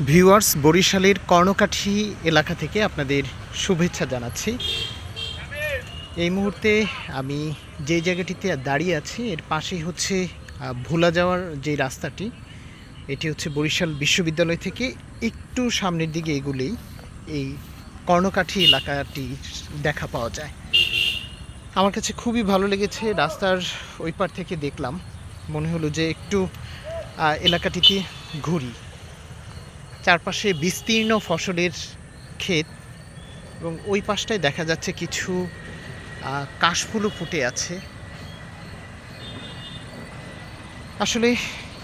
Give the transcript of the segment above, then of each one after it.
Viewers, বরিশালের কর্ণকাঠি এলাকা থেকে আপনাদের শুভেচ্ছা জানাচ্ছি। এই মুহূর্তে আমি যে জায়গাটিতে দাঁড়িয়ে আছি এর পাশেই হচ্ছে ভোলা যাওয়ার যে রাস্তাটি, এটি হচ্ছে বরিশাল বিশ্ববিদ্যালয় থেকে একটু সামনের দিকে এগুলেই এই কর্ণকাঠি এলাকাটি দেখা পাওয়া যায়। আমার কাছে খুবই ভালো লেগেছে। রাস্তার ওই পার থেকে দেখলাম, মনে হলো যে একটু এলাকাটিতে ঘুরি। চারপাশে বিস্তীর্ণ ফসলের ক্ষেত এবং ওই পাশটায় দেখা যাচ্ছে কিছু কাশফুলও ফুটে আছে। আসলে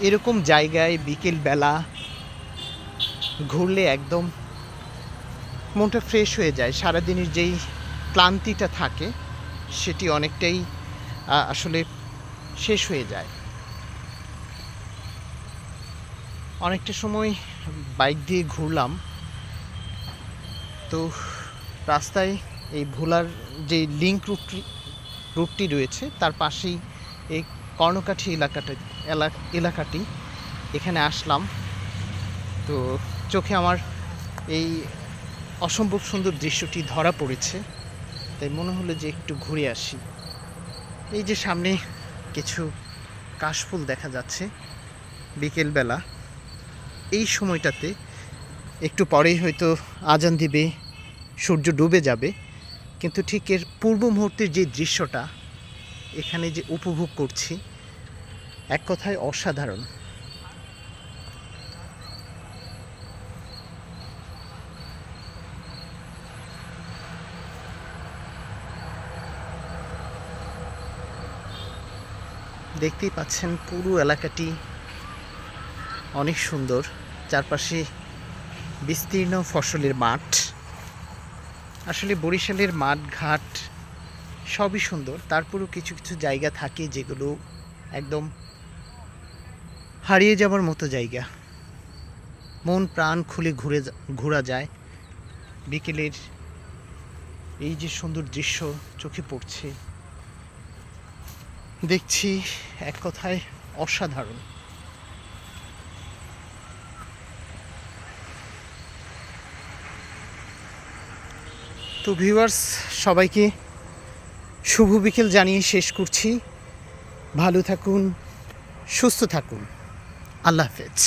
এরকম জায়গায় বিকেল বেলা ঘুরলে একদম মনটা ফ্রেশ হয়ে যায়। সারাদিনের যেই ক্লান্তিটা থাকে সেটি অনেকটাই আসলে শেষ হয়ে যায়। অনেকটা সময় বাইক দিয়ে ঘুরলাম, তো রাস্তায় এই ভোলার যে লিঙ্ক রুটটি রয়েছে তার পাশেই এই কর্ণকাঠি এলাকাটি এখানে আসলাম। তো চোখে আমার এই অসম্ভব সুন্দর দৃশ্যটি ধরা পড়েছে, তাই মনে হলো যে একটু ঘুরে আসি। এই যে সামনে কিছু কাশফুল দেখা যাচ্ছে বিকেলবেলা এই সময়টাতে, একটু পরেই হয়তো আজান দিবে, সূর্য ডুবে যাবে, কিন্তু ঠিক এর পূর্ব মুহূর্তের যে দৃশ্যটা এখানে যে উপভোগ করছি, এক কথায় অসাধারণ। দেখতেই পাচ্ছেন পুরো এলাকাটি অনেক সুন্দর, চারপাশে বিস্তীর্ণ ফসলের মাঠ। আসলে বরিশালের মাঠ ঘাট সবই সুন্দর, তারপরেও কিছু কিছু জায়গা থাকে যেগুলো একদম হারিয়ে যাওয়ার মতো জায়গা। মন প্রাণ খুলে ঘোরা যায়। বিকেলের এই যে সুন্দর দৃশ্য চোখে পড়ছে, দেখছি, এক কথায় অসাধারণ। তো ভিউয়ার্স, সবাইকে শুভ বিকেল জানিয়ে শেষ করছি। ভালো থাকুন, সুস্থ থাকুন, আল্লাহ হাফেজ।